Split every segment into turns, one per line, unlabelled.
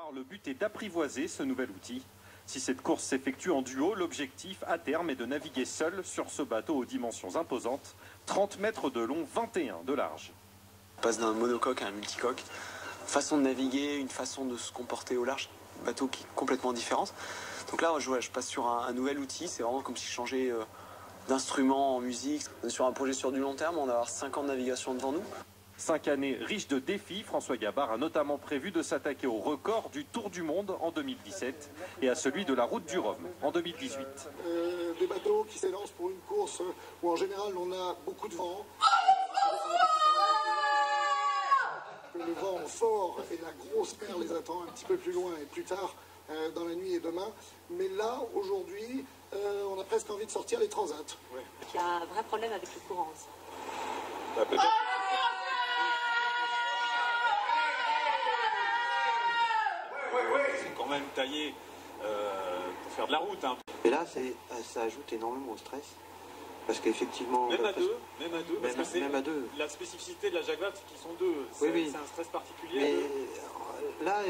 Alors le but est d'apprivoiser ce nouvel outil. Si cette course s'effectue en duo, l'objectif à terme est de naviguer seul sur ce bateau aux dimensions imposantes, 30 mètres de long, 21 de large.
On passe d'un monocoque à un multicoque, façon de naviguer, une façon de se comporter au large, bateau qui est complètement différente. Donc là, je passe sur un nouvel outil, c'est vraiment comme si je changeais d'instrument en musique. Sur un projet sur du long terme, on va avoir 5 ans de navigation devant nous.
5 années riches de défis, François Gabard a notamment prévu de s'attaquer au record du Tour du Monde en 2017 et à celui de la Route du Rhum en 2018.
Des bateaux qui s'élancent pour une course où en général on a beaucoup de vent. Le vent fort et la grosse mer les attend un petit peu plus loin et plus tard dans la nuit et demain. Mais là, aujourd'hui, on a presque envie de sortir les transats.
Ouais. Il y a un vrai problème avec le courant aussi.
Peut-être. C'est quand même taillé pour faire de la route. Hein.
Et là, ça ajoute énormément au stress. Parce qu'effectivement...
Même à deux, parce que c'est
même à deux.
La spécificité de la Jacques Vabre, c'est qu'ils sont deux.
Oui.
C'est un stress particulier.
Mais là,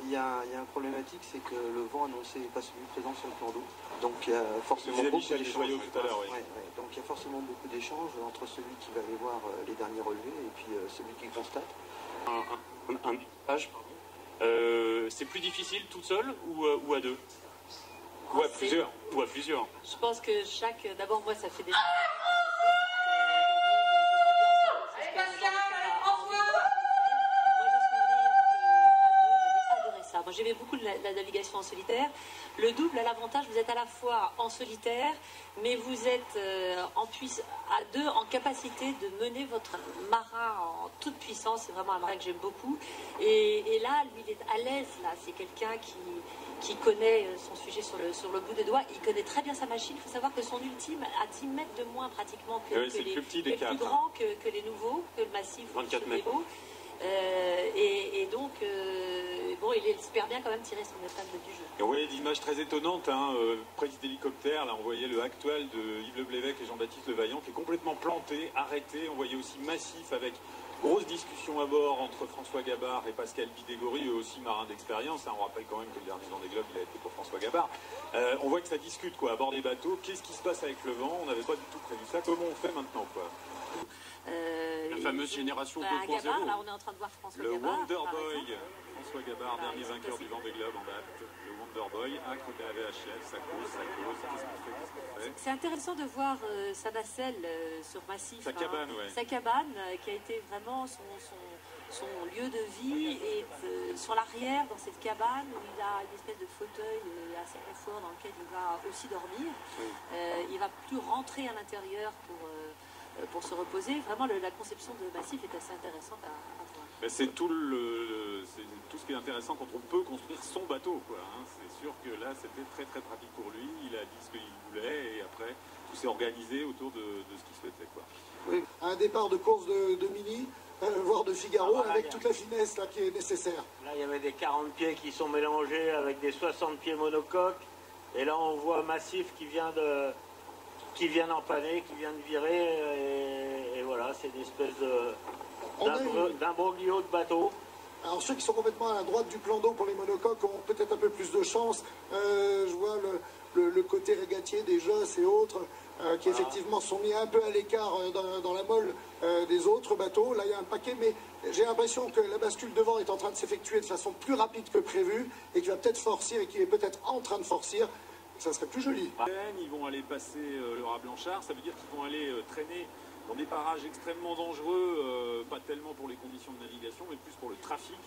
il y a un problématique, c'est que le vent annoncé n'est pas celui présent sur le plan d'eau. Donc il y a forcément beaucoup d'échanges.
Tout à l'heure, oui.
Donc il y a forcément beaucoup d'échanges entre celui qui va aller voir les derniers relevés et puis celui qui constate.
Un équipage, c'est plus difficile tout seul ou à deux? Ou à plusieurs.
Je pense que d'abord, moi, ça fait des... Moi, j'aimais beaucoup la navigation en solitaire. Le double a l'avantage, vous êtes à la fois en solitaire, mais vous êtes à deux en capacité de mener votre marin en toute puissance. C'est vraiment un marin que j'aime beaucoup. Et là, lui, il est à l'aise. Là, c'est quelqu'un qui connaît son sujet sur le bout des doigts. Il connaît très bien sa machine. Il faut savoir que son ultime a 10 mètres de moins pratiquement que les plus grands, que les nouveaux, que le massif.
24 mètres.
Et donc, bon, il espère bien quand même tirer son épingle du jeu.
Et on voyait des images très étonnantes, prise d'hélicoptère, là on voyait le actuel de Yves Le Blévec et Jean-Baptiste Levaillant qui est complètement planté, arrêté. On voyait aussi Massif avec grosse discussion à bord entre François Gabard et Pascal Bidégory, eux aussi marins d'expérience. On rappelle quand même que le dernier Vendée Globe il a été pour François Gabard. On voit que ça discute quoi, à bord des bateaux. Qu'est-ce qui se passe avec le vent? On n'avait pas du tout prévu ça. Comment on fait maintenant quoi?
La fameuse génération 2.0.
Gabard, là on est en train de voir François Gabard.
Le Wonderboy, François Gabard, dernier vainqueur du Vendée Globe en date. Le Wonderboy, acte de la VHF, ça cause, qu'est-ce qu'on fait?
C'est intéressant de voir sa nacelle sur Massif.
Sa cabane, ouais.
Sa cabane qui a été vraiment son lieu de vie, et sur l'arrière, dans cette cabane, où il a une espèce de fauteuil assez confort dans lequel il va aussi dormir. Oui. Il va plus rentrer à l'intérieur pour se reposer. Vraiment, la conception de Massif est assez intéressante à voir.
C'est tout ce qui est intéressant quand on peut construire son bateau, quoi. Hein. C'est sûr que là, c'était très très pratique pour lui. Il a dit ce qu'il voulait et après, tout s'est organisé autour de ce qu'il souhaitait, quoi.
Oui. Un départ de course de mini, voire de Figaro, avec toute la finesse là, qui est nécessaire.
Là, il y avait des 40 pieds qui sont mélangés avec des 60 pieds monocoques. Et là, on voit Massif qui vient d'empanner, qui vient de virer. Et voilà, c'est une espèce d'imbroglio de bateau.
Alors ceux qui sont complètement à la droite du plan d'eau pour les monocoques ont peut-être un peu plus de chance. Je vois le côté régatier des Josses et autres qui effectivement sont mis un peu à l'écart dans la molle des autres bateaux. Là il y a un paquet, mais j'ai l'impression que la bascule devant est en train de s'effectuer de façon plus rapide que prévu et qu'il va peut-être forcir et qu'il est peut-être en train de forcir. Ça serait plus joli.
Ils vont aller passer le rat Blanchard, ça veut dire qu'ils vont aller traîner dans des parages extrêmement dangereux, pas tellement pour les conditions de navigation, mais plus pour le trafic.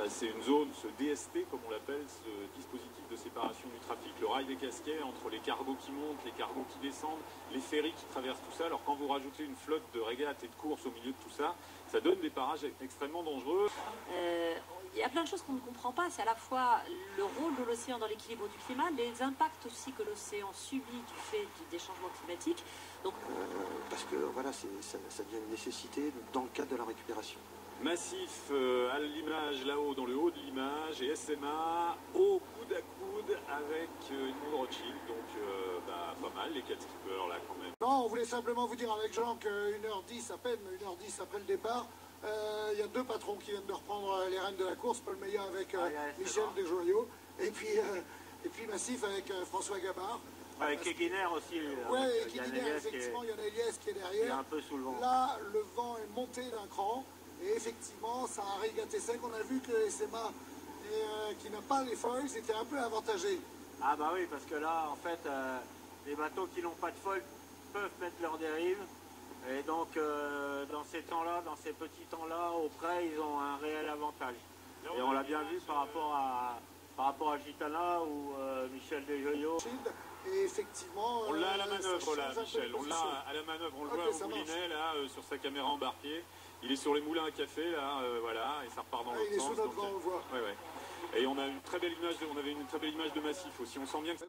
C'est une zone, ce DST comme on l'appelle, ce dispositif de séparation du trafic, le rail des Casquets, entre les cargos qui montent, les cargos qui descendent, les ferries qui traversent tout ça. Alors quand vous rajoutez une flotte de régates et de courses au milieu de tout ça, ça donne des parages extrêmement dangereux.
Il y a plein de choses qu'on ne comprend pas. C'est à la fois le rôle de l'océan dans l'équilibre du climat, les impacts aussi que l'océan subit du fait des changements climatiques. Donc,
parce que voilà, ça devient une nécessité dans le cadre de la récupération.
Massif à l'image là-haut, dans le haut de l'image, et SMA au coude à coude avec Edmond Rothschild, donc pas mal les 4 skippers là quand même.
Non, on voulait simplement vous dire avec Jean que 1h10 à peine, 1h10 après le départ, Il y a deux patrons qui viennent de reprendre les rênes de la course, Paul Meillat avec Michel
bon.
Desjoyaux, et puis Massif avec François Gabard.
Avec Eguiner aussi.
Oui,
Yann
effectivement, il y en a Eliès qui est
qui est
derrière.
un peu sous le vent.
Là, le vent est monté d'un cran, et effectivement, ça a régaté sec. On a vu que SMA, qui n'a pas les foils, était un peu avantagé.
Ah bah oui, parce que là, en fait, les bateaux qui n'ont pas de foil peuvent mettre leur dérive. Et donc, dans ces temps-là, dans ces petits temps-là, au près, ils ont un réel avantage. Et on l'a bien vu par rapport à Gitana ou Michel Desjoyaux.
Et effectivement...
On l'a à la manœuvre là,
ça change un peu
Michel.
de
On l'a
position.
à la manœuvre. On le
Ok,
voit
ça
au
marche.
moulinet là, sur sa caméra embarquée. Il est sur les moulins à café là, voilà, et ça repart dans
Ah,
l'autre
il est
sens.
sous notre
donc,
vent, on le voit.
ouais, ouais. Et on a une très belle image on avait une très belle image de Massif aussi. On sent bien que